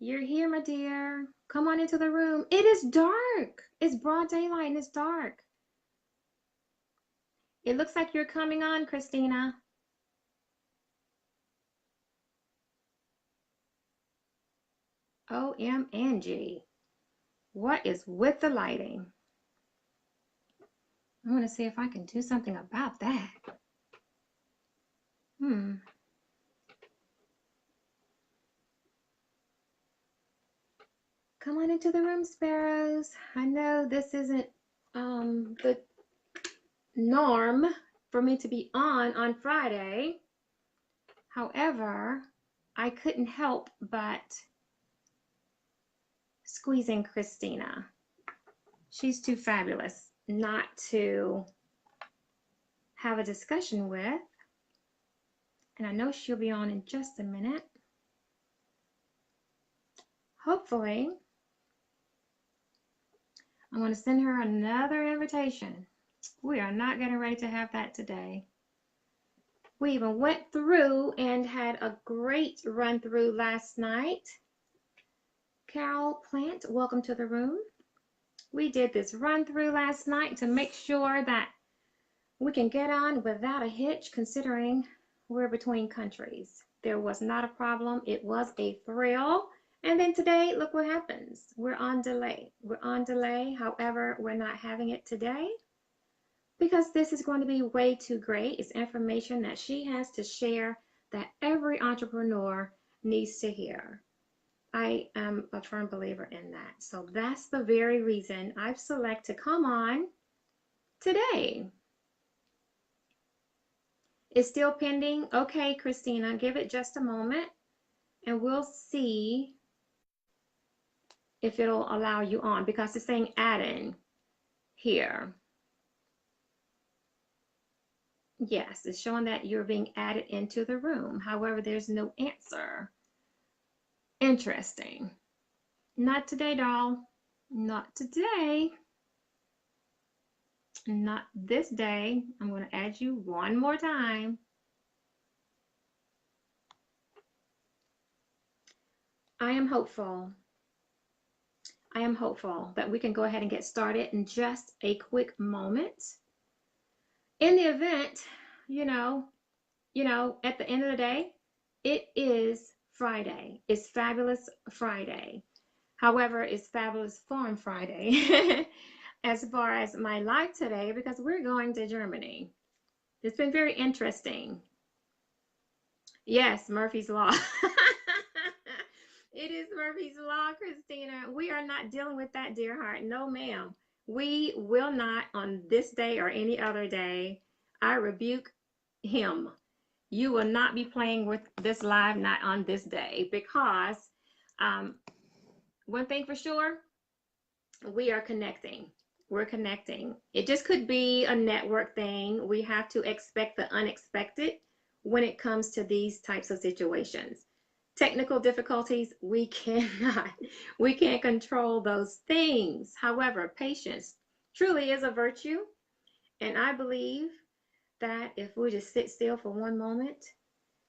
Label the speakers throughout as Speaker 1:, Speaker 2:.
Speaker 1: You're here, my dear. Come on into the room. It is dark. It's broad daylight and it's dark. It looks like you're coming on, Krisztina. OMG. What is with the lighting? I want to see if I can do something about that. Come on into the room, Sparrows. I know this isn't the norm for me to be on Friday. However, I couldn't help but squeezing Krisztina. She's too fabulous not to have a discussion with. And I know she'll be on in just a minute. Hopefully, I'm going to send her another invitation. We are not getting ready to have that today. We even went through and had a great run through last night. Carol Plant, welcome to the room. We did this run through last night to make sure that we can get on without a hitch, considering we're between countries. There was not a problem. It was a thrill. And then today, look what happens. We're on delay. We're on delay. However, we're not having it today because this is going to be way too great. It's information that she has to share that every entrepreneur needs to hear. I am a firm believer in that. So that's the very reason I've selected to come on today. It's still pending. Okay, Krisztina, give it just a moment and we'll see if it'll allow you on, because it's saying add in here. Yes, it's showing that you're being added into the room. However, there's no answer. Interesting. Not today, doll. Not today. Not this day. I'm going to add you one more time. I am hopeful that we can go ahead and get started in just a quick moment. In the event, at the end of the day, it is Friday. It's Fabulous Friday. However, it's Fabulous Farm Friday as far as my life today, because we're going to Germany. It's been very interesting. Yes, Murphy's Law. It is Murphy's Law, Krisztina. We are not dealing with that, dear heart. No, ma'am. We will not on this day or any other day. I rebuke him. You will not be playing with this live, not on this day, because one thing for sure, we are connecting. We're connecting. It just could be a network thing. We have to expect the unexpected when it comes to these types of situations. Technical difficulties, we can't control those things. However, patience truly is a virtue. And I believe that if we just sit still for one moment,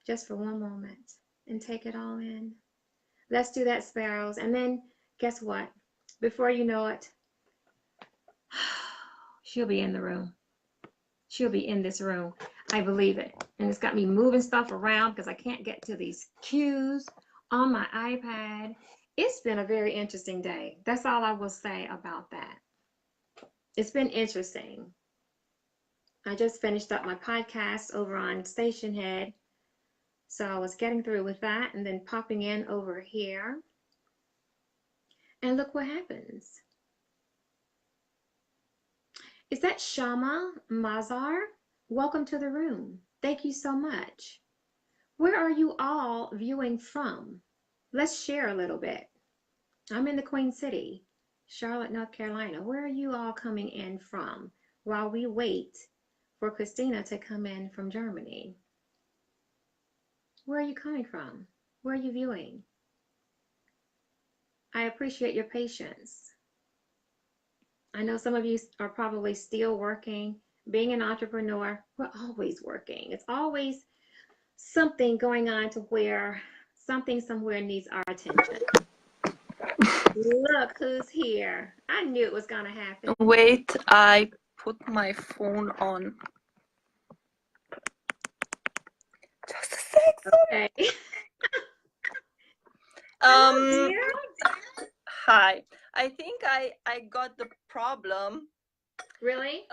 Speaker 1: just for one moment, and take it all in. Let's do that, Sparrows. And then guess what? Before you know it, she'll be in the room. She'll be in this room. I believe it. And it's got me moving stuff around because I can't get to these cues on my iPad. It's been a very interesting day. That's all I will say about that. It's been interesting. I just finished up my podcast over on Station Head. So I was getting through with that and then popping in over here. And look what happens. Is that Shama Mazar? Welcome to the room. Thank you so much. Where are you all viewing from? Let's share a little bit. I'm in the Queen City, Charlotte, North Carolina. Where are you all coming in from while we wait for Krisztina to come in from Germany? Where are you coming from? Where are you viewing? I appreciate your patience. I know some of you are probably still working. Being an entrepreneur, we're always working. It's always something going on to where something somewhere needs our attention. Look who's here. I knew it was going to happen.
Speaker 2: Wait, I put my phone on. Just a sec.
Speaker 1: Okay.
Speaker 2: Hi. I think I got the problem.
Speaker 1: Really?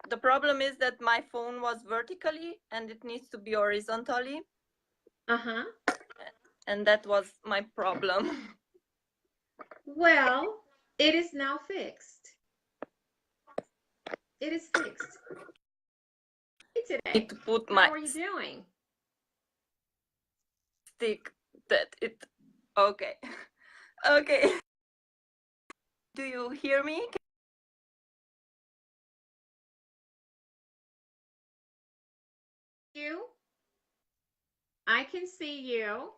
Speaker 2: The problem is that my phone was vertically and it needs to be horizontally.
Speaker 1: Uh-huh.
Speaker 2: And that was my problem.
Speaker 1: Well, it is now fixed. It is fixed. Hey, today.
Speaker 2: To put
Speaker 1: How
Speaker 2: my
Speaker 1: are you doing?
Speaker 2: Stick that it. Okay. Okay. Do you hear me?
Speaker 1: I can see you,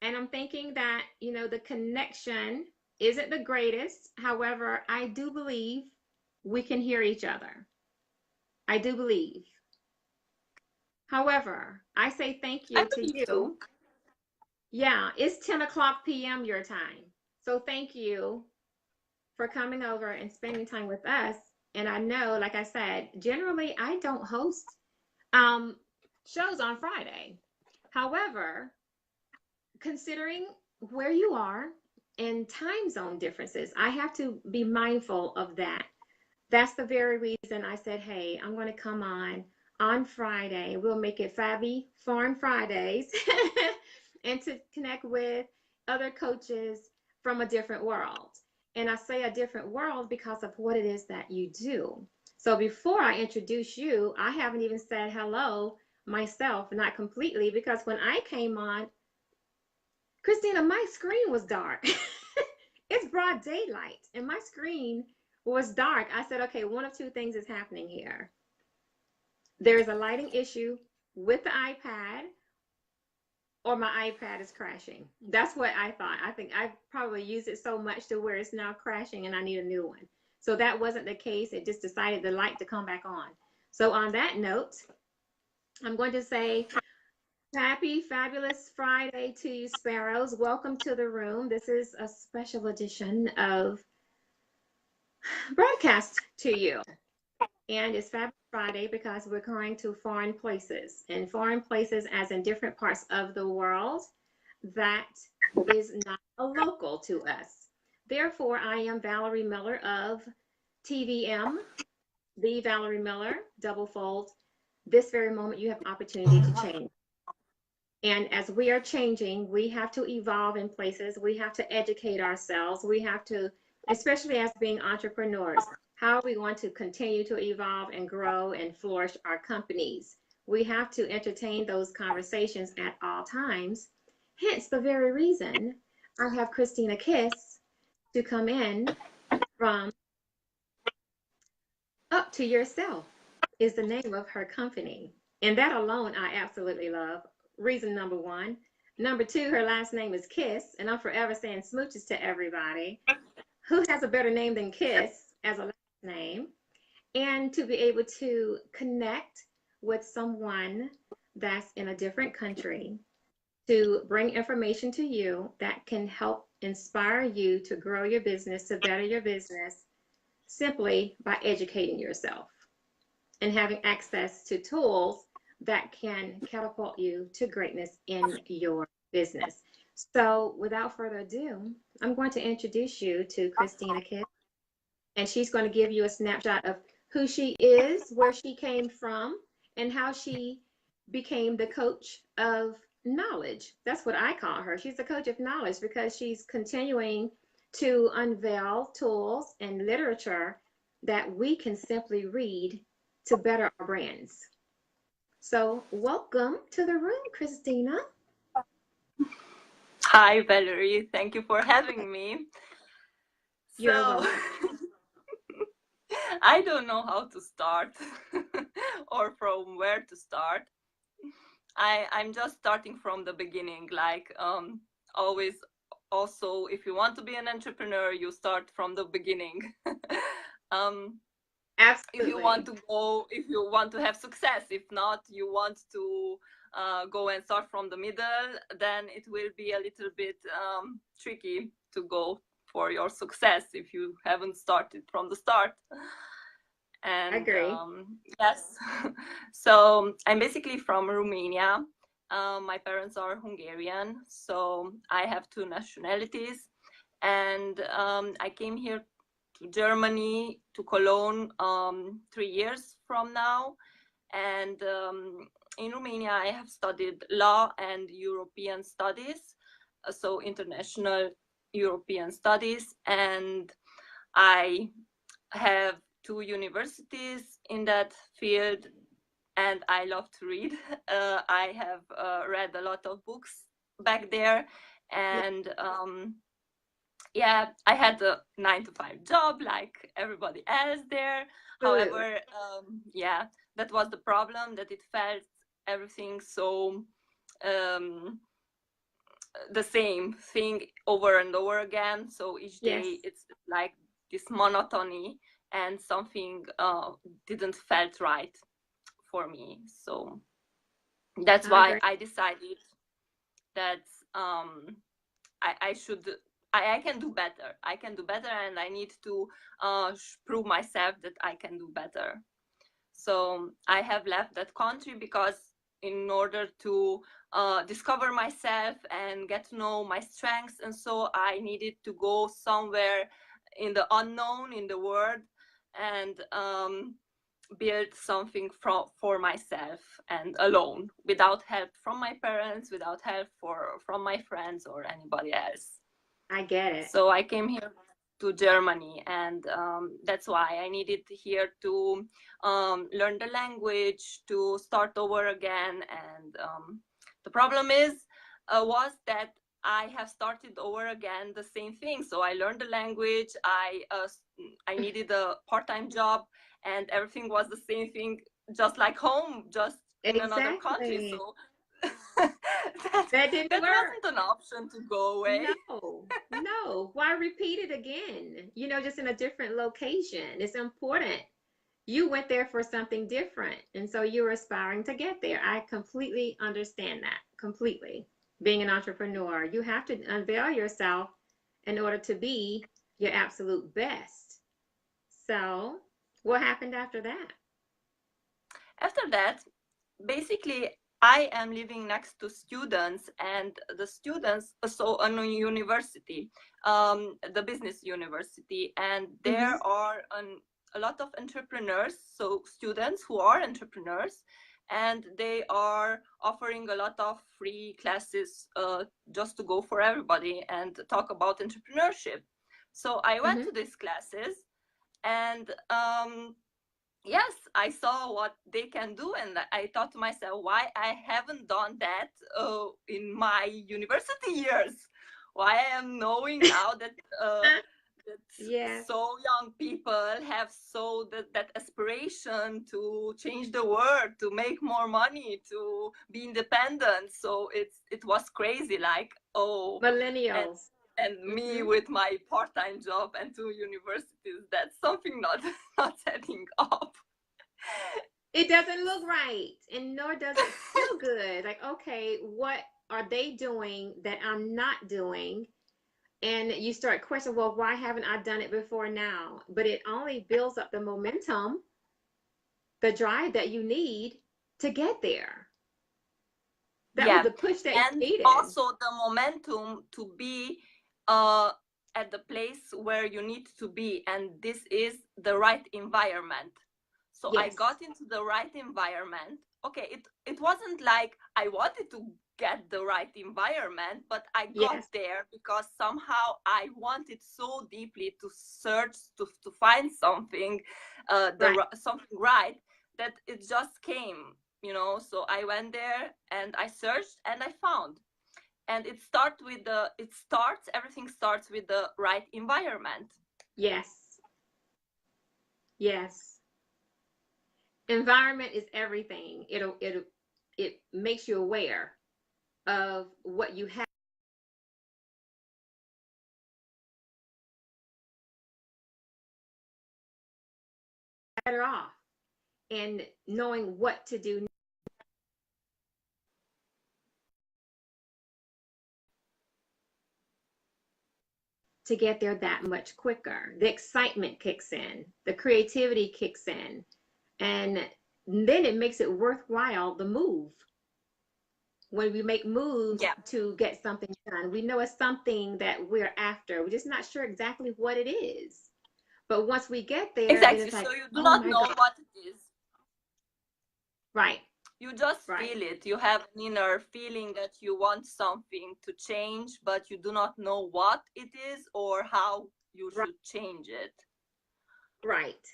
Speaker 1: and I'm thinking that, the connection isn't the greatest. However, I do believe we can hear each other. I do believe. However, I say thank you to you.
Speaker 2: So.
Speaker 1: Yeah, it's 10 o'clock p.m. your time. So thank you for coming over and spending time with us. And I know, like I said, generally I don't host shows on Friday. However, considering where you are and time zone differences, I have to be mindful of that. That's the very reason I said, hey, I'm going to come on Friday. We'll make it Fabby Farm Fridays and to connect with other coaches from a different world. And I say a different world because of what it is that you do. So before I introduce you, I haven't even said hello myself, not completely, because when I came on, Krisztina, my screen was dark. It's broad daylight and my screen was dark. I said, okay, one of two things is happening here. There's a lighting issue with the iPad, or my iPad is crashing. That's what I thought. I think I probably used it so much to where it's now crashing and I need a new one. So that wasn't the case. It just decided the light to come back on. So on that note, I'm going to say happy fabulous Friday to you, Sparrows. Welcome to the room. This is a special edition of broadcast to you. And it's Fabulous Friday because we're going to foreign places, and foreign places as in different parts of the world that is not a local to us. Therefore, I am Valerie Miller of TVM, the Valerie Miller, double fold. This very moment, you have opportunity to change. And as we are changing, we have to evolve in places. We have to educate ourselves. We have to, especially as being entrepreneurs, how are we going to continue to evolve and grow and flourish our companies? We have to entertain those conversations at all times. Hence the very reason I have Krisztina Kiss to come in from Up to Yourself is the name of her company. And that alone I absolutely love. Reason number one. Number two, her last name is Kiss, and I'm forever saying Smooches to everybody. Who has a better name than Kiss as a last name? And to be able to connect with someone that's in a different country to bring information to you that can help inspire you to grow your business, to better your business, simply by educating yourself and having access to tools that can catapult you to greatness in your business. So without further ado, I'm going to introduce you to Krisztina Kiss, and she's going to give you a snapshot of who she is, where she came from, and how she became the coach of knowledge. That's what I call her. She's a coach of knowledge because she's continuing to unveil tools and literature that we can simply read to better our brands. So welcome to the room, Krisztina.
Speaker 2: Hi, Valerie. Thank you for having me.
Speaker 1: You're welcome.
Speaker 2: I don't know how to start or from where to start. I'm just starting from the beginning, like always. Also, if you want to be an entrepreneur, you start from the beginning.
Speaker 1: Absolutely.
Speaker 2: If you want to go, if you want to have success, if not, you want to go and start from the middle, then it will be a little bit tricky to go for your success if you haven't started from the start. And
Speaker 1: Agree.
Speaker 2: yes, so I'm basically from Romania. My parents are Hungarian, so I have two nationalities. And I came here to Germany, to Cologne, 3 years from now. And in Romania, I have studied law and European studies, so international European studies. And I have two universities in that field, and I love to read. I have read a lot of books back there, and yeah, I had a 9-to-5 job like everybody else there.
Speaker 1: Absolutely.
Speaker 2: However, yeah, that was the problem, that it felt everything so the same thing over and over again. So each day it's like this monotony, and something didn't felt right for me. So that's why I decided that I should, I can do better. I can do better, and I need to prove myself that I can do better. So I have left that country because in order to discover myself and get to know my strengths, and so I needed to go somewhere in the unknown, in the world, and build something for myself and alone, without help from my parents, without help from my friends or anybody else.
Speaker 1: I get it.
Speaker 2: So I came here to Germany, and that's why I needed here to learn the language, to start over again. And the problem was that I have started over again the same thing. So I learned the language, I needed a part-time job, and everything was the same thing, just like home, just in another country. So that wasn't an option to go away.
Speaker 1: No. Why repeat it again? You know, just in a different location. It's important. You went there for something different, and so you're aspiring to get there. I completely understand that. Completely. Being an entrepreneur, you have to unveil yourself in order to be your absolute best. So, what happened after that?
Speaker 2: After that, basically, I am living next to students, and the students, so on a university, the business university, and there are a lot of entrepreneurs, so students who are entrepreneurs, and they are offering a lot of free classes just to go for everybody and talk about entrepreneurship. So I went to these classes, and yes, I saw what they can do, and I thought to myself, why I haven't done that in my university years? Why I am knowing now that so young people have so that aspiration to change the world, to make more money, to be independent. So it was crazy, like, oh,
Speaker 1: millennials.
Speaker 2: And me with my part-time job and two universities, that's something not setting up.
Speaker 1: It doesn't look right, and nor does it feel good. Like, okay, what are they doing that I'm not doing? And you start questioning, well, why haven't I done it before now? But it only builds up the momentum, the drive that you need to get there. That was the push that you needed.
Speaker 2: Also the momentum to be at the place where you need to be, and this is the right environment. So I got into the right environment. Okay, it wasn't like I wanted to get the right environment, but I got there because somehow I wanted so deeply to search, to find something, something right, that it just came, you know. So I went there and I searched and I found. And everything starts with the right environment.
Speaker 1: Yes. Environment is everything. It makes you aware of what you have. Better off, and knowing what to do. to get there that much quicker. The excitement kicks in, the creativity kicks in, and then it makes it worthwhile, the move. When we make moves
Speaker 2: Yeah,
Speaker 1: to get something done, we know it's something that we're after. We're just not sure exactly what it is. But once we get there, then
Speaker 2: exactly.
Speaker 1: it's like,
Speaker 2: So you do
Speaker 1: oh
Speaker 2: not
Speaker 1: my
Speaker 2: know
Speaker 1: God.
Speaker 2: what it is.
Speaker 1: Right,
Speaker 2: You just
Speaker 1: right,
Speaker 2: feel it. You have an inner feeling that you want something to change, but you do not know what it is or how you
Speaker 1: right,
Speaker 2: should change it.
Speaker 1: right.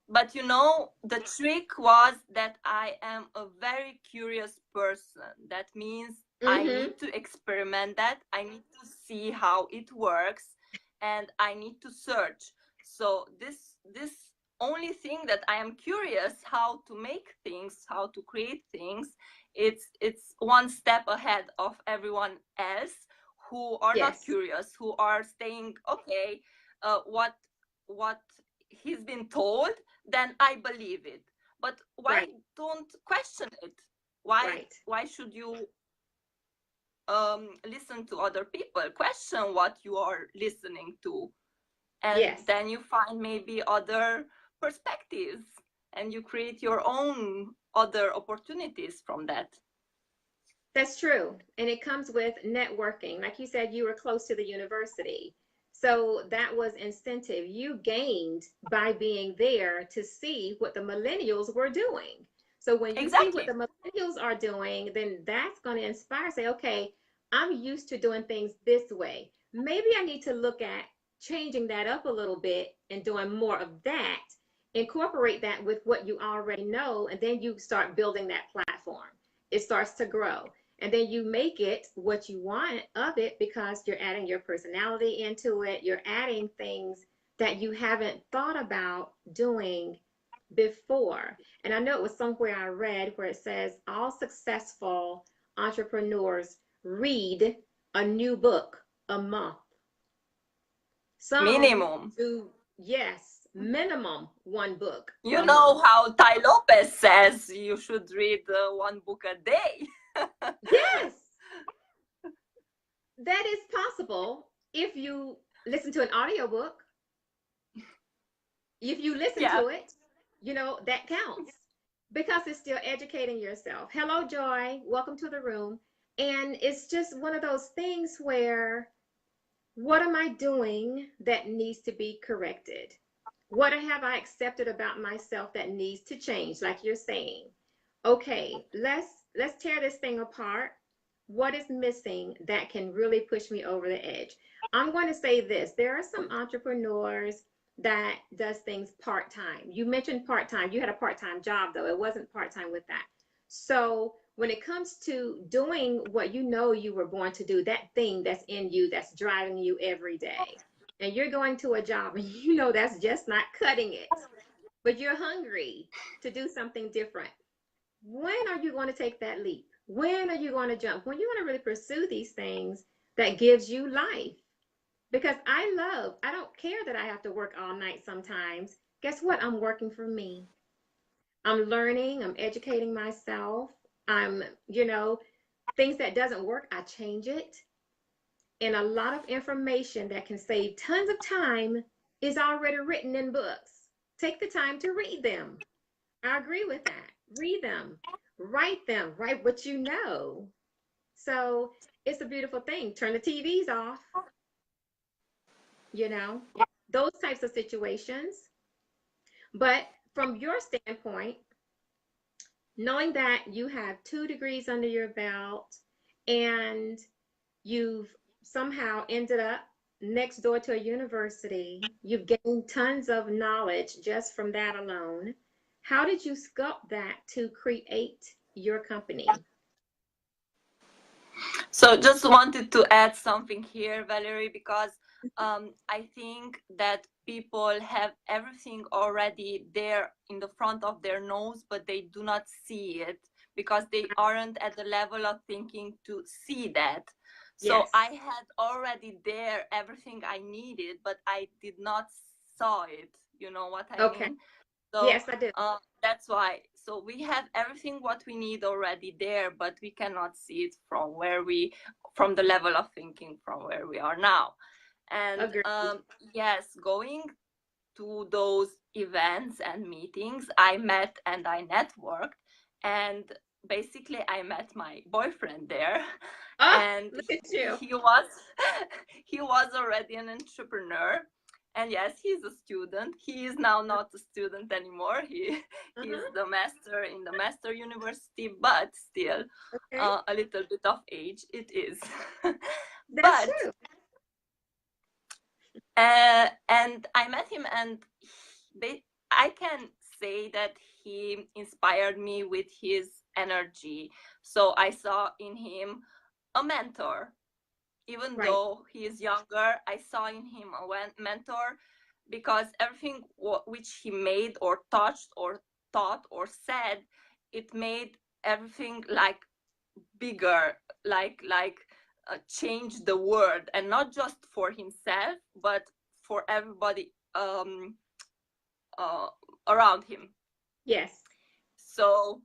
Speaker 2: But you know, the trick was that I am a very curious person. That means I
Speaker 1: Mm-hmm.
Speaker 2: need to experiment that. I need to see how it works and I need to search. So this only thing that I am curious how to make things, how to create things, it's one step ahead of everyone else who are not
Speaker 1: Yes,
Speaker 2: curious, who are saying, okay, what he's been told, then I believe it. But why
Speaker 1: right,
Speaker 2: don't question it? Why
Speaker 1: right.
Speaker 2: why should you listen to other people? Question what you are listening to, and
Speaker 1: Yes.
Speaker 2: then you find maybe other perspectives, and you create your own other opportunities from that.
Speaker 1: That's true. And it comes with networking. Like you said, you were close to the university. So that was incentive you gained by being there to see what the millennials were doing. So when you see what
Speaker 2: Exactly.
Speaker 1: the millennials are doing, then that's going to inspire, say, okay, I'm used to doing things this way. Maybe I need to look at changing that up a little bit and doing more of that. Incorporate that with what you already know, and then you start building that platform. It starts to grow, and then you make it what you want of it because you're adding your personality into it. You're adding things that you haven't thought about doing before. And I know it was somewhere I read where it says all successful entrepreneurs read a new book a month. Some
Speaker 2: Minimum.
Speaker 1: do, yes, minimum one book
Speaker 2: You
Speaker 1: a month.
Speaker 2: know how Tai Lopez says you should read one book a day.
Speaker 1: Yes, that is possible if you listen to an audiobook. If you listen
Speaker 2: Yeah.
Speaker 1: to it, that counts because it's still educating yourself. Hello, Joy. Welcome to the room. And it's just one of those things where what am I doing that needs to be corrected? What have I accepted about myself that needs to change? Like you're saying, okay, let's tear this thing apart. What is missing that can really push me over the edge? I'm going to say this. There are some entrepreneurs that does things part-time. You mentioned part-time. You had a part-time job though. It wasn't part-time with that. So when it comes to doing what you know you were born to do, that thing that's in you, that's driving you every day, and you're going to a job and you know that's just not cutting it, but you're hungry to do something different. When are you going to take that leap? When are you going to jump? When you want to really pursue these things that gives you life? Because I don't care that I have to work all night sometimes. Guess what? I'm working for me. I'm learning, I'm educating myself. I'm, things that doesn't work, I change it. And a lot of information that can save tons of time is already written in books. Take the time to read them. I agree with that. Read them, write what you know. So it's a beautiful thing. Turn the TVs off, you know, those types of situations. But from your standpoint, knowing that you have 2 degrees under your belt and you've somehow ended up next door to a university, you've gained tons of knowledge just from that alone. How did you sculpt that to create your company?
Speaker 2: So just wanted to add something here, Valerie, because I think that people have everything already there in the front of their nose, but they do not see it because they aren't at the level of thinking to see that. So
Speaker 1: Yes.
Speaker 2: I had already there everything I needed, but I did not saw it. You know what I
Speaker 1: Okay.
Speaker 2: mean? So
Speaker 1: Yes, I do.
Speaker 2: that's why. So we have everything what we need already there, but we cannot see it from the level of thinking from where we are now. And
Speaker 1: Agreed.
Speaker 2: yes, going to those events and meetings, I met and I networked, and basically I met my boyfriend there.
Speaker 1: Oh,
Speaker 2: And
Speaker 1: look at you.
Speaker 2: he was he was already an entrepreneur. And yes, he's a student. He is now not a student anymore. He's
Speaker 1: Uh-huh.
Speaker 2: the master in the master university, but still
Speaker 1: Okay.
Speaker 2: a little bit of age it is.
Speaker 1: That's
Speaker 2: But
Speaker 1: true.
Speaker 2: and I met him, and I can say that he inspired me with his energy. So I saw in him a mentor. Even
Speaker 1: Right.
Speaker 2: though he is younger, I saw in him a mentor, because everything which he made or touched or thought or said, it made everything like bigger, like change the world, and not just for himself, but for everybody uh, around him.
Speaker 1: Yes.
Speaker 2: So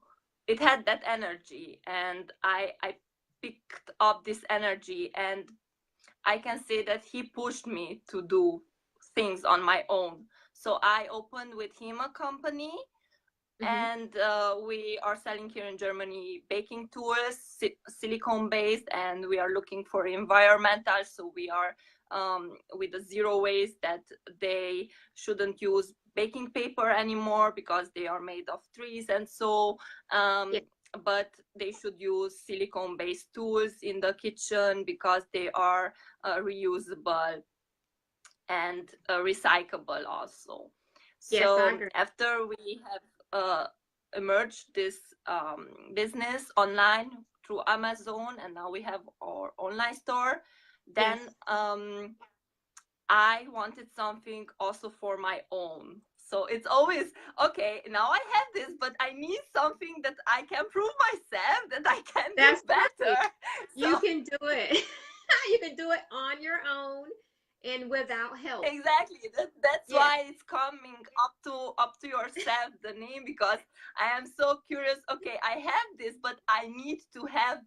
Speaker 2: it had that energy, and I picked up this energy, and I can say that he pushed me to do things on my own. So I opened with him a company,
Speaker 1: Mm-hmm.
Speaker 2: and we are selling here in Germany baking tools, silicone based, and we are looking for environmental. So we are with the zero waste, that they shouldn't use baking paper anymore because they are made of trees, and so
Speaker 1: Yeah.
Speaker 2: but they should use silicone based tools in the kitchen because they are reusable and recyclable also.
Speaker 1: Yes, I
Speaker 2: So
Speaker 1: agree.
Speaker 2: after we have emerged this business online through Amazon, and now we have our online store,
Speaker 1: Yes.
Speaker 2: then I wanted something also for my own. So it's always okay, now I have this, but I need something that I can prove myself that I can do
Speaker 1: That's right.
Speaker 2: better. So
Speaker 1: You can do it. You can do it on your own and without help.
Speaker 2: exactly, that's
Speaker 1: Yes.
Speaker 2: why it's coming up to yourself, the name, because I am so curious. Okay, I have this, but I need to have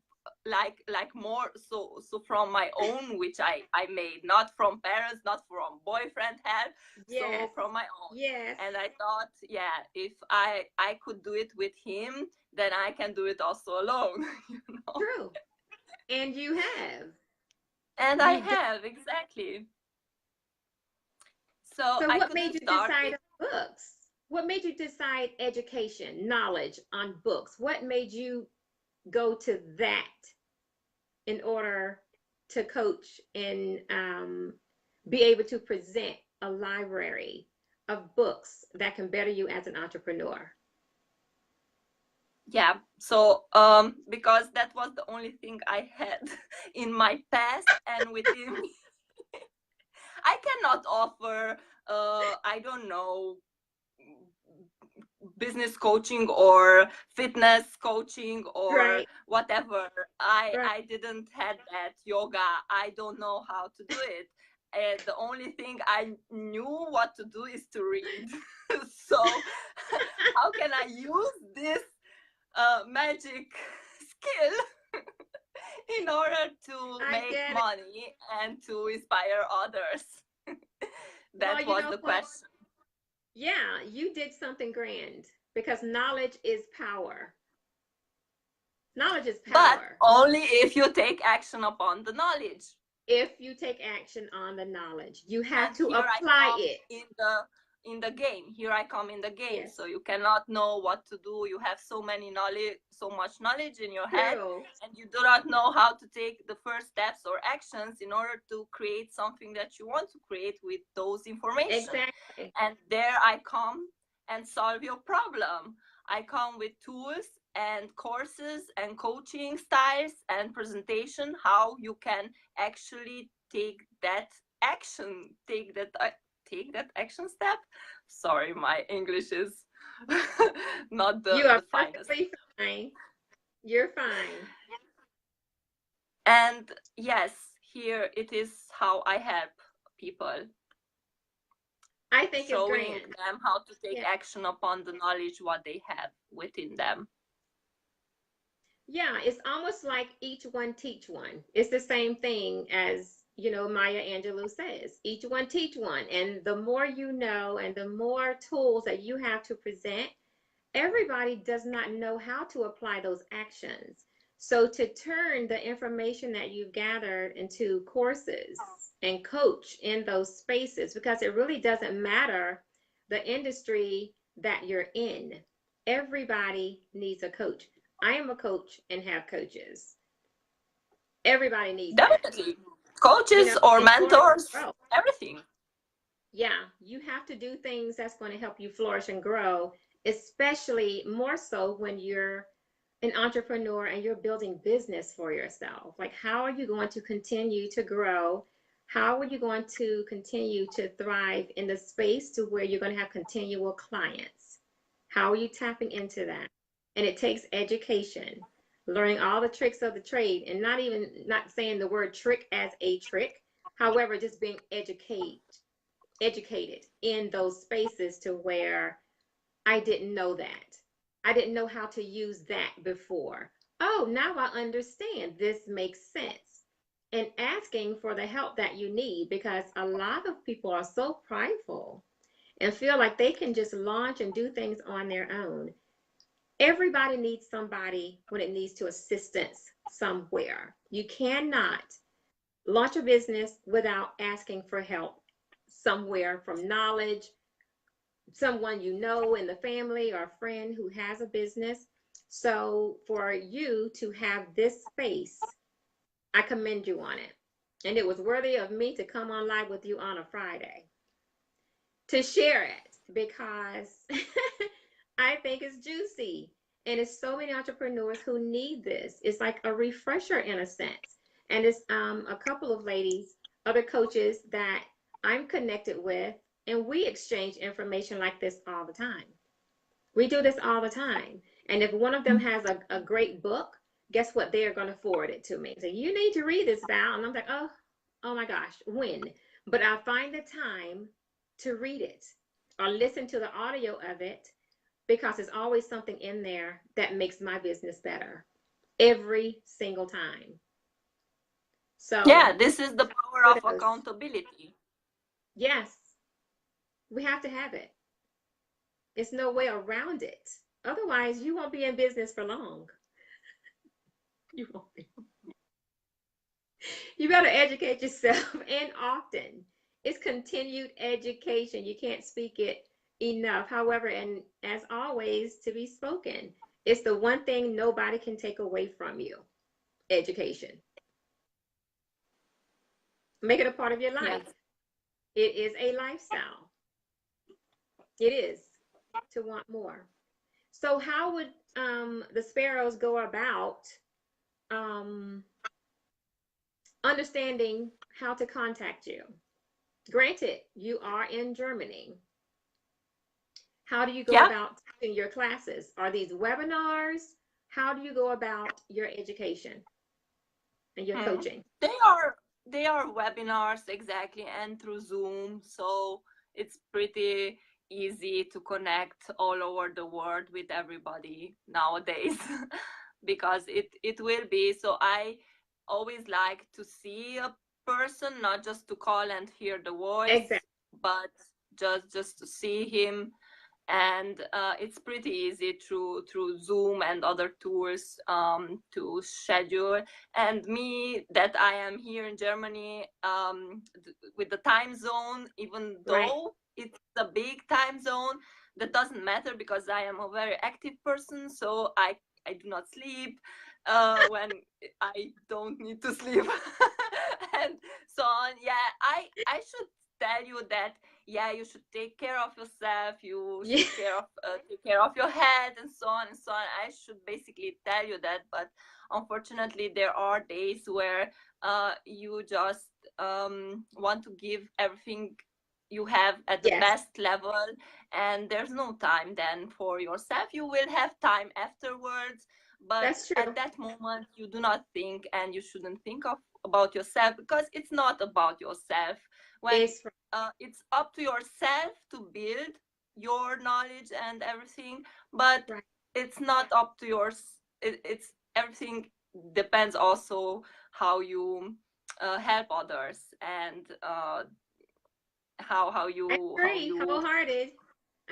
Speaker 2: like more, so from my own, which I made, not from parents, not from boyfriend help,
Speaker 1: Yes.
Speaker 2: so from my own.
Speaker 1: Yes.
Speaker 2: And I thought, yeah, if I could do it with him, then I can do it also alone. you know
Speaker 1: True. And you have.
Speaker 2: and I
Speaker 1: You did.
Speaker 2: have, exactly. So
Speaker 1: So
Speaker 2: I
Speaker 1: what made
Speaker 2: couldn't
Speaker 1: you
Speaker 2: start
Speaker 1: decide
Speaker 2: with.
Speaker 1: on books? What made you decide education, knowledge on books? What made you go to that in order to coach and be able to present a library of books that can better you as an entrepreneur?
Speaker 2: Yeah, so because that was the only thing I had in my past, and within me, I cannot offer I don't know, business coaching or fitness coaching or
Speaker 1: Right,
Speaker 2: whatever. i
Speaker 1: right.
Speaker 2: i didn't had that yoga. I don't know how to do it. The only thing I knew what to do is to read. So how can I use this magic skill in order to
Speaker 1: I
Speaker 2: make
Speaker 1: get it.
Speaker 2: money and to inspire others?
Speaker 1: Well,
Speaker 2: That
Speaker 1: you
Speaker 2: was
Speaker 1: know
Speaker 2: the
Speaker 1: what?
Speaker 2: question.
Speaker 1: Yeah, you did something grand because knowledge is power. Knowledge is
Speaker 2: But
Speaker 1: power
Speaker 2: only if you take action upon the knowledge.
Speaker 1: if you take action on the knowledge. You have
Speaker 2: And
Speaker 1: to
Speaker 2: here I
Speaker 1: apply
Speaker 2: come
Speaker 1: it.
Speaker 2: in the game. Here I come in the game.
Speaker 1: Yes,
Speaker 2: So you cannot know what to do. You have so many knowledge, so much knowledge in your head,
Speaker 1: true.
Speaker 2: and you do not know how to take the first steps or actions in order to create something that you want to create with those information.
Speaker 1: Exactly.
Speaker 2: And there I come and solve your problem. I come with tools and courses and coaching styles and presentation, how you can actually take that action, take that action step. Sorry, my English is not
Speaker 1: You are
Speaker 2: the finest.
Speaker 1: perfectly fine. You're fine.
Speaker 2: And yes, here it is how I help people,
Speaker 1: I think it's
Speaker 2: showing
Speaker 1: grand.
Speaker 2: them how to take
Speaker 1: Yeah.
Speaker 2: action upon the knowledge what they have within them.
Speaker 1: Yeah, it's almost like each one teach one. It's the same thing as, Maya Angelou says, each one teach one. And the more you know and the more tools that you have to present, everybody does not know how to apply those actions. So to turn the information that you've gathered into courses and coach in those spaces, because it really doesn't matter the industry that you're in. Everybody needs a coach. I am a coach and have coaches. Everybody needs that.
Speaker 2: Definitely. Coaches or
Speaker 1: In order to
Speaker 2: mentors,
Speaker 1: grow.
Speaker 2: everything.
Speaker 1: Yeah, you have to do things that's going to help you flourish and grow, especially more so when you're an entrepreneur and you're building business for yourself. Like, how are you going to continue to grow? How are you going to continue to thrive in the space to where you're going to have continual clients? How are you tapping into that? And it takes education, learning all the tricks of the trade, and not saying the word trick as a trick. However, just being educated in those spaces to where I didn't know that. I didn't know how to use that before. Oh, now I understand. This makes sense. And asking for the help that you need, because a lot of people are so prideful and feel like they can just launch and do things on their own. Everybody needs somebody when it needs to assistance somewhere. You cannot launch a business without asking for help somewhere from knowledge, someone you know in the family or a friend who has a business. So for you to have this space, I commend you on it. And it was worthy of me to come on live with you on a Friday to share it, because I think it's juicy. And it's so many entrepreneurs who need this. It's like a refresher in a sense. And it's a couple of ladies, other coaches that I'm connected with, and we exchange information like this all the time. We do this all the time. And if one of them has a great book, guess what? They are going to forward it to me. So you need to read this, Val. And I'm like, oh my gosh, when? But I find the time to read it or listen to the audio of it, because there's always something in there that makes my business better every single time. So
Speaker 2: yeah, this is the power of accountability.
Speaker 1: Yes, we have to have it. There's no way around it. Otherwise, you won't be in business for long. You won't be. You better educate yourself, and often. It's continued education. You can't speak it enough. However, and as always, to be spoken, it's the one thing nobody can take away from you: education. Make it a part of your life.
Speaker 2: Yes.
Speaker 1: It is a lifestyle. It is, to want more. So how would the Sparrows go about understanding how to contact you? Granted, you are in Germany. How do you go about teaching your classes? Are these webinars? How do you go about your education and your coaching?
Speaker 2: They are webinars, exactly, and through Zoom. So it's pretty easy to connect all over the world with everybody nowadays because it will be. So I always like to see a person, not just to call and hear the voice,
Speaker 1: Exactly.
Speaker 2: but just to see him. And it's pretty easy through Zoom and other tools to schedule. And me, that I am here in Germany, with the time zone, even though it's a big time zone, that doesn't matter because I am a very active person. So I do not sleep when I don't need to sleep and so on. Yeah, I should tell you that, yeah, you should take care of yourself, you should take care of your health, and so on and so on. I should basically tell you that, but unfortunately there are days where you just want to give everything you have at the best level, and there's no time then for yourself. You will have time afterwards, but at that moment you do not think, and you shouldn't think about yourself, because it's not about yourself. When it's up to yourself to build your knowledge and everything, but it's not up to yours. It's everything depends also how you help others, and how
Speaker 1: I
Speaker 2: you
Speaker 1: agree, wholehearted.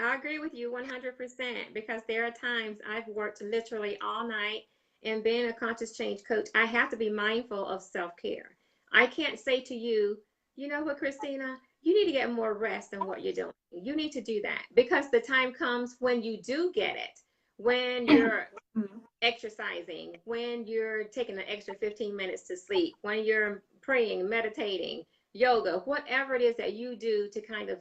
Speaker 1: I agree with you 100% because there are times I've worked literally all night, and being a conscious change coach, I have to be mindful of self-care. I can't say to you, you know what, Krisztina, you need to get more rest than what you're doing. You need to do that because the time comes when you do get it, when you're
Speaker 2: Mm.
Speaker 1: exercising, when you're taking an extra 15 minutes to sleep, when you're praying, meditating, yoga, whatever it is that you do to kind of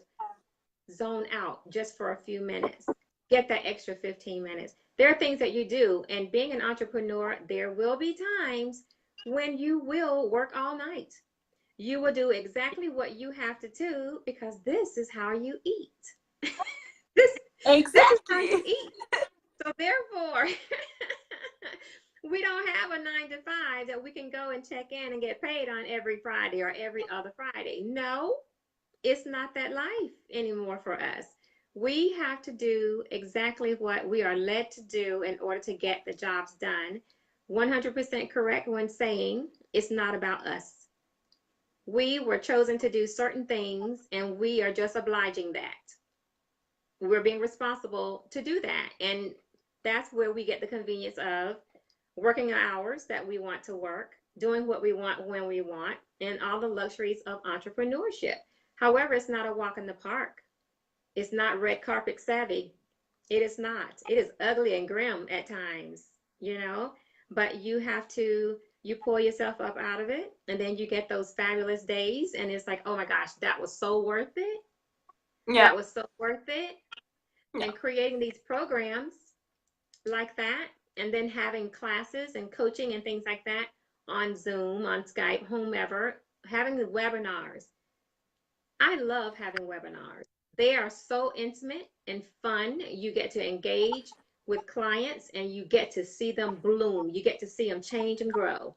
Speaker 1: zone out just for a few minutes. Get that extra 15 minutes. There are things that you do, and being an entrepreneur, there will be times when you will work all night. You will do exactly what you have to do because this is how you eat. this this is how you
Speaker 2: Exactly.
Speaker 1: eat. So therefore, we don't have a 9 to 5 that we can go and check in and get paid on every Friday or every other Friday. No, it's not that life anymore for us. We have to do exactly what we are led to do in order to get the jobs done. 100% correct when saying it's not about us. We were chosen to do certain things and we are just obliging that. We're being responsible to do that. And that's where we get the convenience of working hours that we want to work, doing what we want when we want, and all the luxuries of entrepreneurship. However, it's not a walk in the park. It's not red carpet savvy. It is not. It is ugly and grim at times, you know, but you pull yourself up out of it, and then you get those fabulous days, and it's like, oh my gosh, that was so worth it.
Speaker 2: Yeah.
Speaker 1: That was so worth it.
Speaker 2: Yeah.
Speaker 1: And creating these programs like that, and then having classes and coaching and things like that on Zoom, on Skype, whomever, having the webinars. I love having webinars. They are so intimate and fun. You get to engage with clients and you get to see them bloom. You get to see them change and grow.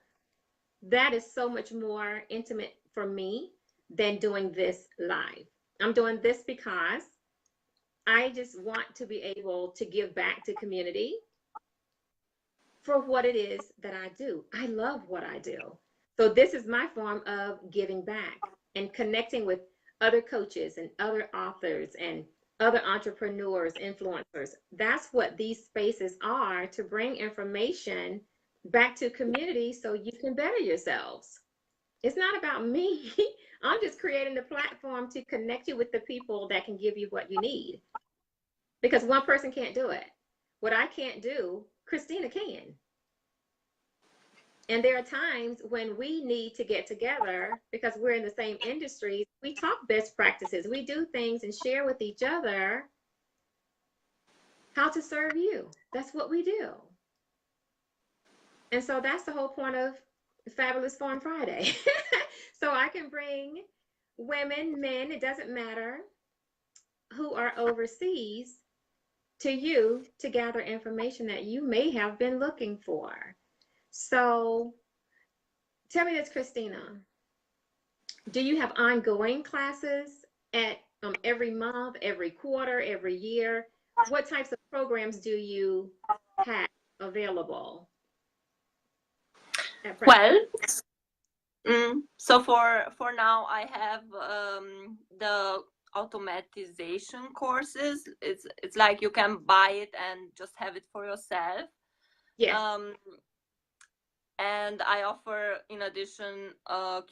Speaker 1: That is so much more intimate for me than doing this live. I'm doing this because I just want to be able to give back to community for what it is that I do. I love what I do. So this is my form of giving back and connecting with other coaches and other authors and other entrepreneurs, influencers. That's what these spaces are, to bring information back to community so you can better yourselves. It's not about me. I'm just creating the platform to connect you with the people that can give you what you need, because one person can't do it. What I can't do, Krisztina can. And there are times when we need to get together because we're in the same industries. We talk best practices. We do things and share with each other how to serve you. That's what we do. And so that's the whole point of Fabulous Farm Friday. So I can bring women, men, it doesn't matter, who are overseas to you to gather information that you may have been looking for. So tell me this, Krisztina. Do you have ongoing classes at every month, every quarter, every year? What types of programs do you have available at present?
Speaker 2: Well, so for now, I have the automatization courses. It's like you can buy it and just have it for yourself.
Speaker 1: Yes.
Speaker 2: And I offer, in addition,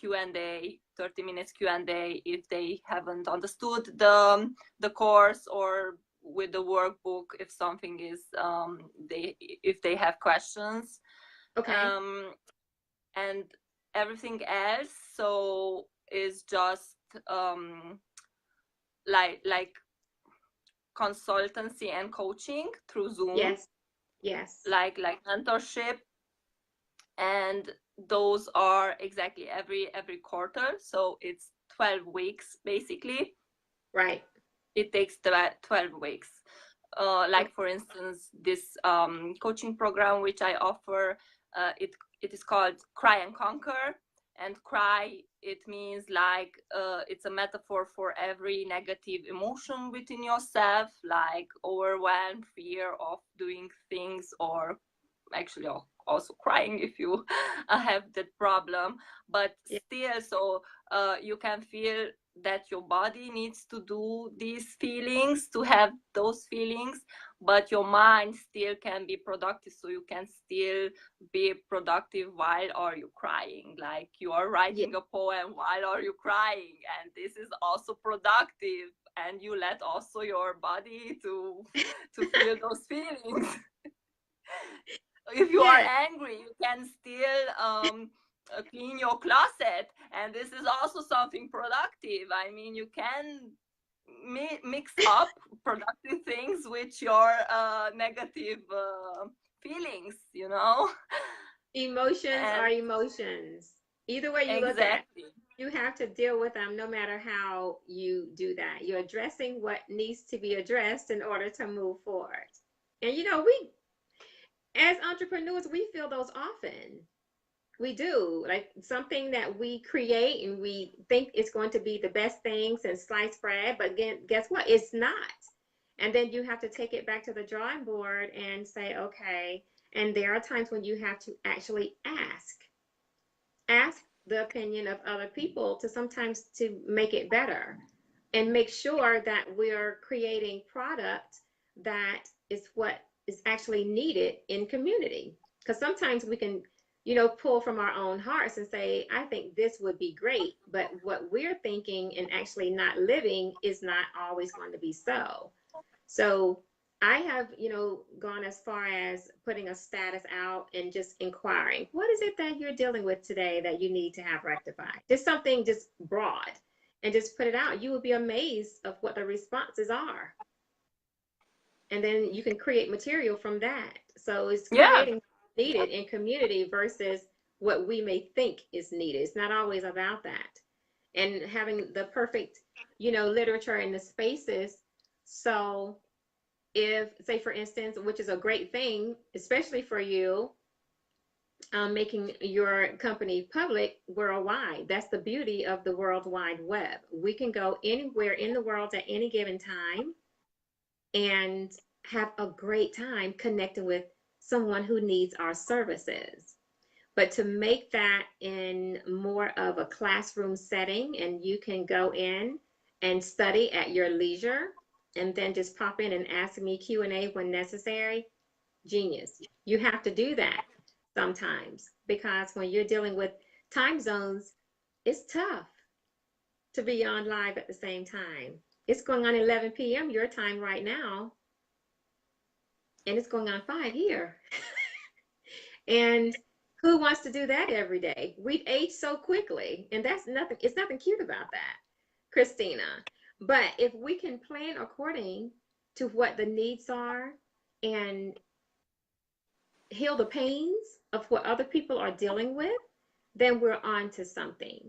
Speaker 2: Q&A, 30 minutes Q&A if they haven't understood the course, or with the workbook if something is if they have questions.
Speaker 1: Okay.
Speaker 2: And everything else so is just like consultancy and coaching through Zoom.
Speaker 1: Yes. Yes.
Speaker 2: Like mentorship, and those are exactly every quarter, so it's 12 weeks basically.
Speaker 1: Right.
Speaker 2: It takes 12 weeks. Like for instance, this coaching program which I offer, it is called Cry and Conquer. And cry, it means like it's a metaphor for every negative emotion within yourself, like overwhelm, fear of doing things, or actually also crying if you have that problem, but
Speaker 1: Yeah.
Speaker 2: still, so you can feel that your body needs to do these feelings, to have those feelings, but your mind still can be productive, so you can still be productive while are you crying, like you are
Speaker 1: Yeah.
Speaker 2: writing a poem while are you crying, and this is also productive, and you let also your body to feel those feelings. If you are
Speaker 1: Yeah.
Speaker 2: angry, you can still clean your closet, and this is also something productive. I mean, you can mix up productive things with your negative feelings, you know.
Speaker 1: Emotions are
Speaker 2: And
Speaker 1: emotions. Either way you look at it,
Speaker 2: exactly.
Speaker 1: you have to deal with them no matter how you do that. You're addressing what needs to be addressed in order to move forward. And we, as entrepreneurs, we feel those often. We do. Like something that we create and we think it's going to be the best thing since sliced bread, but again, guess what? It's not. And then you have to take it back to the drawing board and say, okay. And there are times when you have to actually ask the opinion of other people to sometimes to make it better and make sure that we're creating product that is what is actually needed in community. Because sometimes we can, pull from our own hearts and say, I think this would be great, but what we're thinking and actually not living is not always going to be so. So I have, gone as far as putting a status out and just inquiring, what is it that you're dealing with today that you need to have rectified? Just something just broad and just put it out. You will be amazed of what the responses are. And then you can create material from that. So it's
Speaker 2: Yeah.
Speaker 1: creating what's needed in community versus what we may think is needed. It's not always about that. And having the perfect, literature in the spaces. So if, say, for instance, which is a great thing, especially for you, making your company public worldwide. That's the beauty of the World Wide Web. We can go anywhere in the world at any given time and have a great time connecting with someone who needs our services. But to make that in more of a classroom setting, and you can go in and study at your leisure and then just pop in and ask me Q&A when necessary, genius. You have to do that sometimes because when you're dealing with time zones, it's tough to be on live at the same time. It's going on 11 p.m. your time right now, and it's going on 5 here. And who wants to do that every day? We've aged so quickly, and that's nothing, it's nothing cute about that, Krisztina. But if we can plan according to what the needs are and heal the pains of what other people are dealing with, then we're on to something.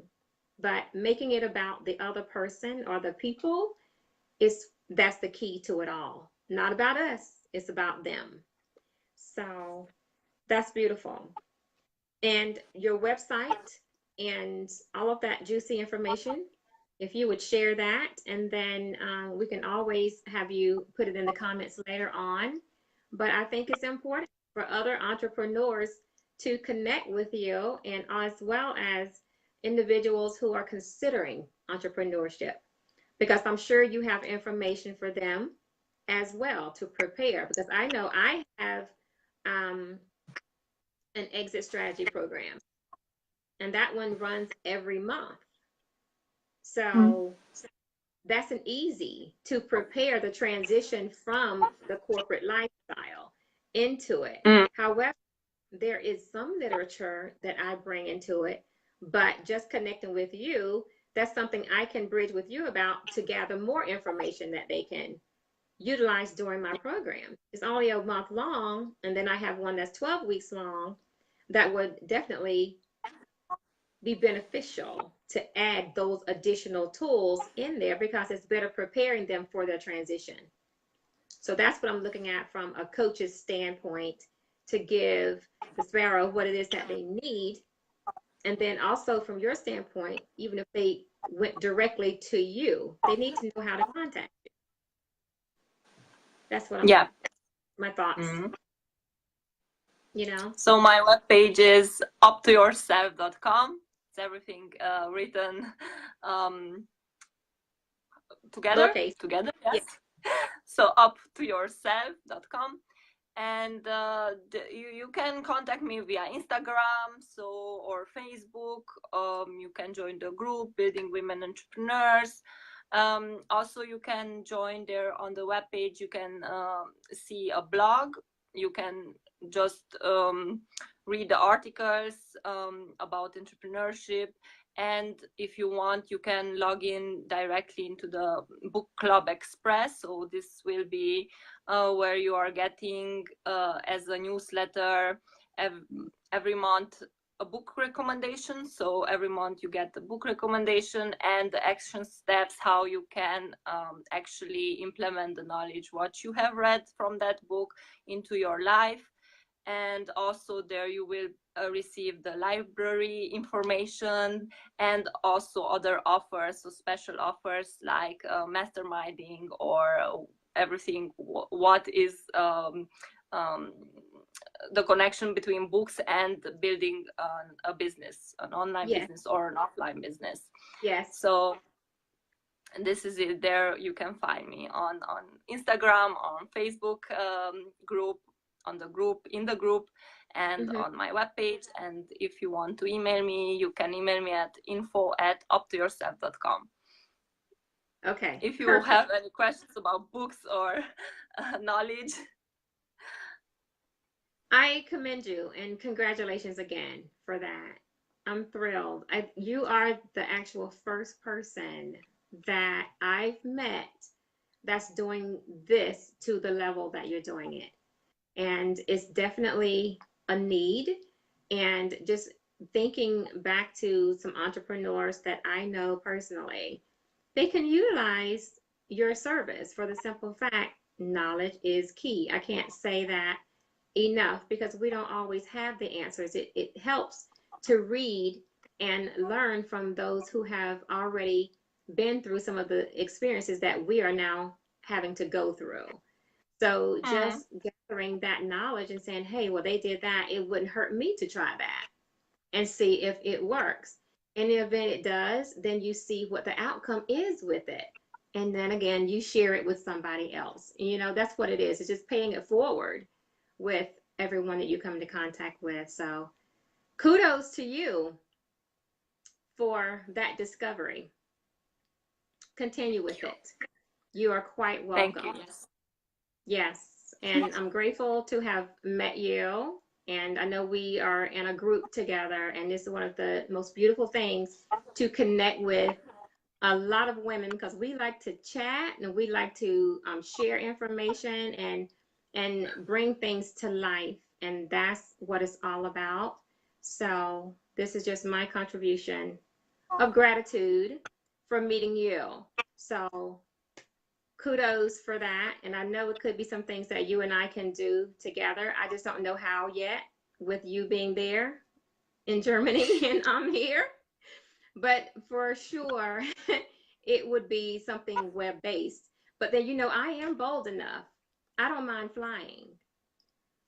Speaker 1: But making it about the other person or the people that's the key to it all. Not about us, it's about them. So that's beautiful. And your website and all of that juicy information, if you would share that, and then we can always have you put it in the comments later on. But I think it's important for other entrepreneurs to connect with you, and as well as individuals who are considering entrepreneurship, because I'm sure you have information for them as well to prepare. Because I know I have an exit strategy program, and that one runs every month. So that's an easy to prepare the transition from the corporate lifestyle into it.
Speaker 2: Mm.
Speaker 1: However, there is some literature that I bring into it, but just connecting with you, that's something I can bridge with you about to gather more information that they can utilize during my program. It's only a month long, and then I have one that's 12 weeks long that would definitely be beneficial to add those additional tools in there because it's better preparing them for their transition. So that's what I'm looking at from a coach's standpoint to give the Sparrow what it is that they need. And then also from your standpoint, even if they went directly to you, they need to know how to contact you. That's what
Speaker 2: Yeah.
Speaker 1: my thoughts.
Speaker 2: Mm. So my webpage is uptoyourself.com. It's everything written together,
Speaker 1: Lowercase.
Speaker 2: yes.
Speaker 1: Yeah.
Speaker 2: So uptoyourself.com. And you can contact me via Instagram, or Facebook. You can join the group Building Women Entrepreneurs. Also, you can join there on the webpage. You can see a blog. You can just read the articles about entrepreneurship. And if you want, you can log in directly into the Book Club Express. So this will be where you are getting as a newsletter every month a book recommendation. So every month you get the book recommendation and the action steps, how you can actually implement the knowledge what you have read from that book into your life. And also there you will receive the library information and also other offers, so special offers like masterminding or everything what is the connection between books and building a business, an online business or an offline business.
Speaker 1: Yes.
Speaker 2: So this is it. There you can find me on Instagram, on Facebook group, in the group, and on my webpage. And if you want to email me, you can email me at info@uptoyourself.com.
Speaker 1: Okay.
Speaker 2: If you have any questions about books or knowledge.
Speaker 1: I commend you and congratulations again for that. I'm thrilled. You are the actual first person that I've met that's doing this to the level that you're doing it. And it's definitely a need. And just thinking back to some entrepreneurs that I know personally, they can utilize your service for the simple fact knowledge is key. I can't say that enough because we don't always have the answers. It helps to read and learn from those who have already been through some of the experiences that we are now having to go through. So just gathering that knowledge and saying, hey, well, they did that. It wouldn't hurt me to try that and see if it works. In the event it does, then you see what the outcome is with it. And then again, you share it with somebody else. That's what it is. It's just paying it forward with everyone that you come into contact with. So kudos to you for that discovery. Continue with it. You are quite welcome.
Speaker 2: Thank you.
Speaker 1: Yes. And I'm grateful to have met you. And I know we are in a group together, and this is one of the most beautiful things to connect with a lot of women, because we like to chat and we like to share information and bring things to life. And that's what it's all about. So this is just my contribution of gratitude for meeting you. So kudos for that. And I know it could be some things that you and I can do together. I just don't know how yet, with you being there in Germany and I'm here. But for sure, it would be something web-based. But then, I am bold enough. I don't mind flying.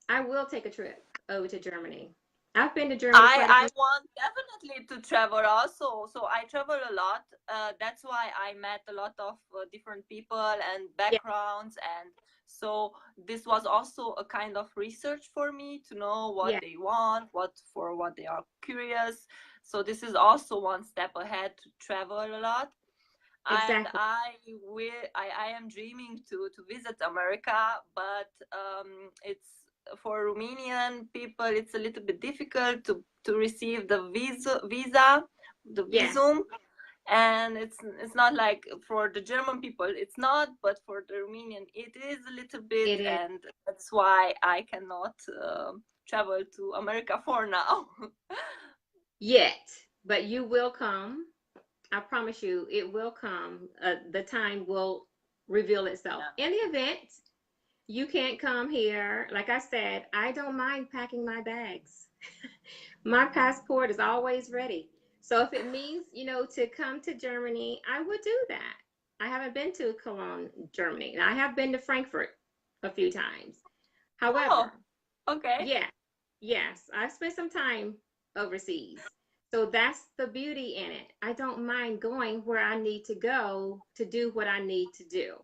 Speaker 1: I will take a trip over to Germany. I've been to Germany quite a few.
Speaker 2: I want definitely to travel also. So I travel a lot. That's why I met a lot of different people and backgrounds. And so this was also a kind of research for me to know what they want, what they are curious. So this is also one step ahead to travel a lot.
Speaker 1: Exactly.
Speaker 2: And I am dreaming to visit America, but it's for Romanian people, it's a little bit difficult to receive the visum, and it's not like for the German people, it's not, but for the Romanian, it is a little bit, and that's why I cannot travel to America for now.
Speaker 1: Yet, but you will come. I promise you, it will come. The time will reveal itself. In the event you can't come here, like I said, I don't mind packing my bags. My passport is always ready. So if it means, to come to Germany, I would do that. I haven't been to Cologne, Germany, and I have been to Frankfurt a few times. However,
Speaker 2: okay.
Speaker 1: Yes, I spent some time overseas. So that's the beauty in it. I don't mind going where I need to go to do what I need to do.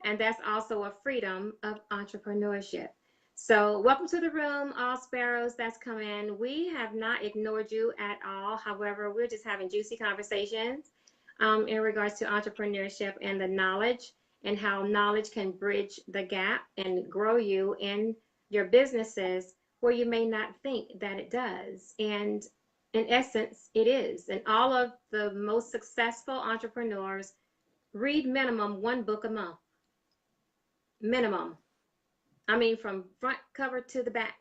Speaker 1: And that's also a freedom of entrepreneurship. So, welcome to the room, all sparrows that's come in. We have not ignored you at all. However, we're just having juicy conversations in regards to entrepreneurship and the knowledge and how knowledge can bridge the gap and grow you in your businesses where you may not think that it does. And in essence, it is. And all of the most successful entrepreneurs read minimum one book a month. Minimum. I mean, from front cover to the back,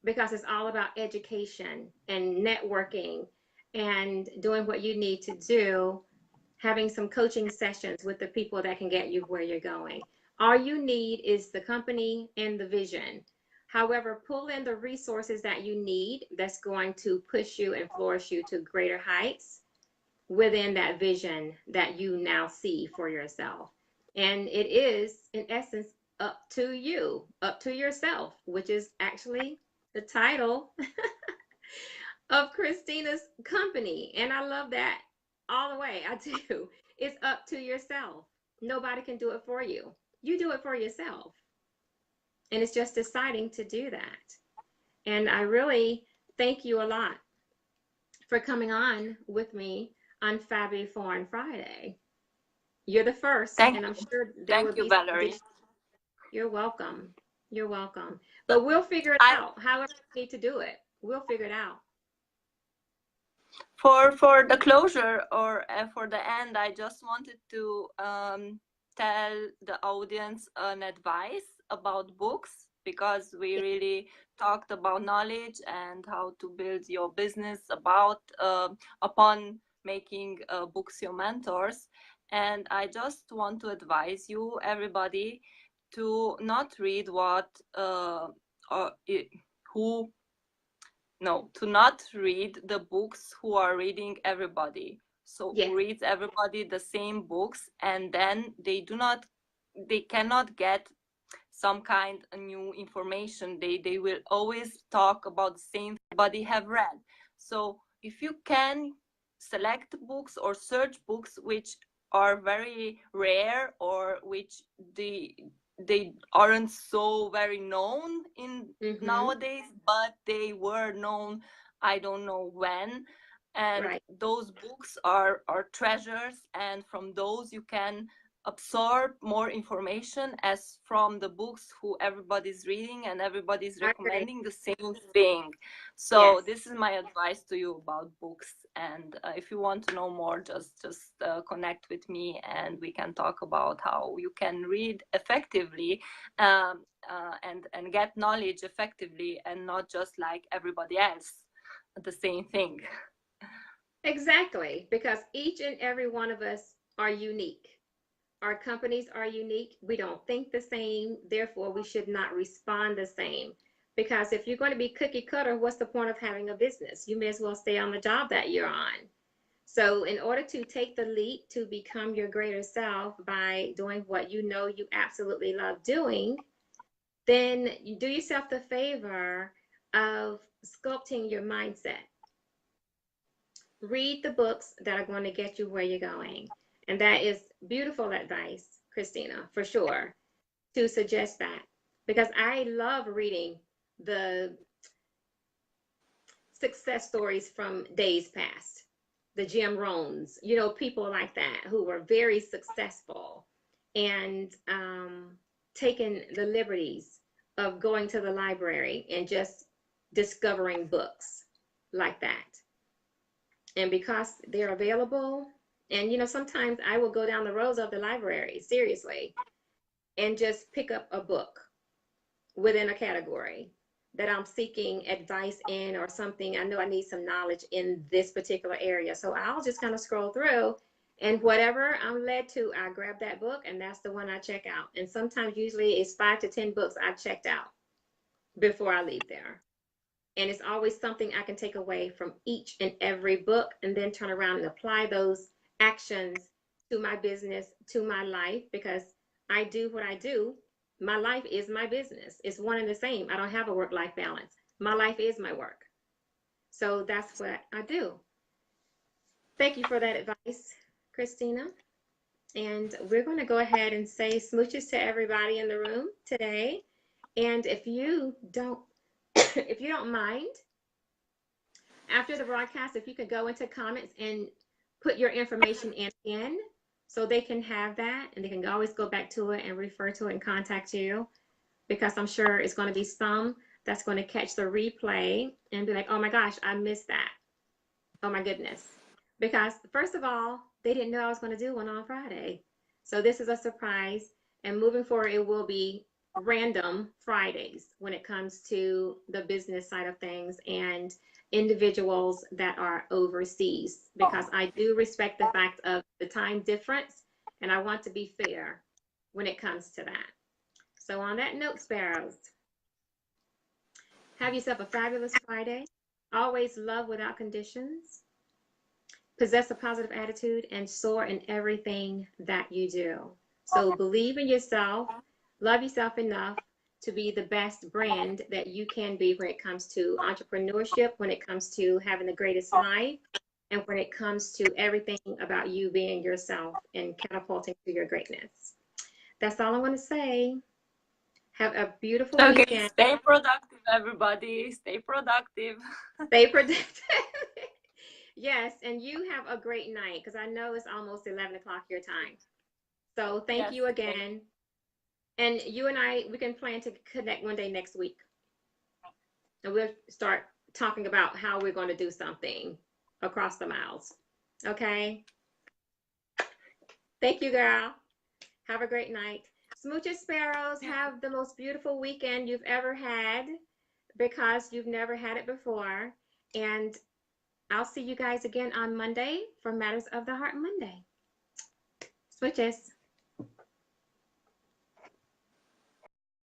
Speaker 1: because it's all about education and networking and doing what you need to do, having some coaching sessions with the people that can get you where you're going. All you need is the company and the vision. However, pull in the resources that you need that's going to push you and flourish you to greater heights within that vision that you now see for yourself. And it is, in essence, up to you, up to yourself, which is actually the title of Kristina's company. And I love that all the way. I do. It's up to yourself. Nobody can do it for you. You do it for yourself. And it's just deciding to do that. And I really thank you a lot for coming on with me on Fabi Foreign Friday. You're the first,
Speaker 2: Thank
Speaker 1: and I'm sure there will
Speaker 2: thank you,
Speaker 1: be some
Speaker 2: Valerie.
Speaker 1: additional. You're welcome. You're welcome. But we'll figure it
Speaker 2: I
Speaker 1: out. However we need to do it, we'll figure it out.
Speaker 2: for the closure or for the end, I just wanted to tell the audience an advice about books, because we really talked about knowledge and how to build your business about upon making books your mentors. And I just want to advise you, everybody, to not read what or who no, to not read the books who are reading everybody. So
Speaker 1: Yes,
Speaker 2: who reads everybody the same books, and then they cannot get some kind of new information. They will always talk about the same everybody have read. So if you can select books or search books which are very rare, or which they aren't so very known in nowadays, but they were known I don't know when, and
Speaker 1: right.
Speaker 2: those books are treasures, and from those you can absorb more information as from the books who everybody's reading and everybody's
Speaker 1: I agree.
Speaker 2: recommending the same thing. So
Speaker 1: Yes,
Speaker 2: this is my advice to you about books. And if you want to know more, just connect with me, and we can talk about how you can read effectively, and get knowledge effectively, and not just like everybody else the same thing.
Speaker 1: exactly. Because each and every one of us are unique. Our companies are unique. We don't think the same. Therefore, we should not respond the same. Because if you're going to be cookie cutter, what's the point of having a business? You may as well stay on the job that you're on. So, in order to take the leap to become your greater self by doing what you know you absolutely love doing, then you do yourself the favor of sculpting your mindset. Read the books that are going to get you where you're going. And that is beautiful advice, Krisztina, for sure, to suggest that. Because I love reading the success stories from days past, the Jim Rohns, people like that who were very successful and taking the liberties of going to the library and just discovering books like that. And because they're available, and sometimes I will go down the rows of the library, seriously, and just pick up a book within a category that I'm seeking advice in, or something I know I need some knowledge in this particular area. So I'll just kind of scroll through, and whatever I'm led to, I grab that book, and that's the one I check out. And sometimes, usually, it's 5 to 10 books I've checked out before I leave there. And it's always something I can take away from each and every book, and then turn around and apply those actions to my business, to my life, because I do what I do. My life is my business. It's one and the same. I don't have a work-life balance. My life is my work. So that's what I do. Thank you for that advice, Krisztina. And we're going to go ahead and say smooches to everybody in the room today. And if you don't, if you don't mind, after the broadcast, if you could go into comments and put your information in so they can have that and they can always go back to it and refer to it and contact you, because I'm sure it's going to be some that's going to catch the replay and be like, oh my gosh, I missed that. Oh my goodness. Because first of all, they didn't know I was going to do one on Friday. So this is a surprise. And moving forward, it will be random Fridays when it comes to the business side of things and individuals that are overseas, because I do respect the fact of the time difference and I want to be fair when it comes to that. So on that note, Sparrows, have yourself a fabulous Friday. Always love without conditions. Possess a positive attitude and soar in everything that you do. So believe in yourself, love yourself enough to be the best brand that you can be when it comes to entrepreneurship, when it comes to having the greatest life, and when it comes to everything about you being yourself and catapulting to your greatness. That's all I want to say. Have a beautiful weekend.
Speaker 2: Stay productive, everybody. Stay productive.
Speaker 1: Stay productive. Yes, and you have a great night, because I know it's almost 11 o'clock your time. So thank you again. And you and I, we can plan to connect one day next week. And we'll start talking about how we're going to do something across the miles. Okay? Thank you, girl. Have a great night. Smooches, Sparrows, have the most beautiful weekend you've ever had, because you've never had it before. And I'll see you guys again on Monday for Matters of the Heart Monday. Smooches.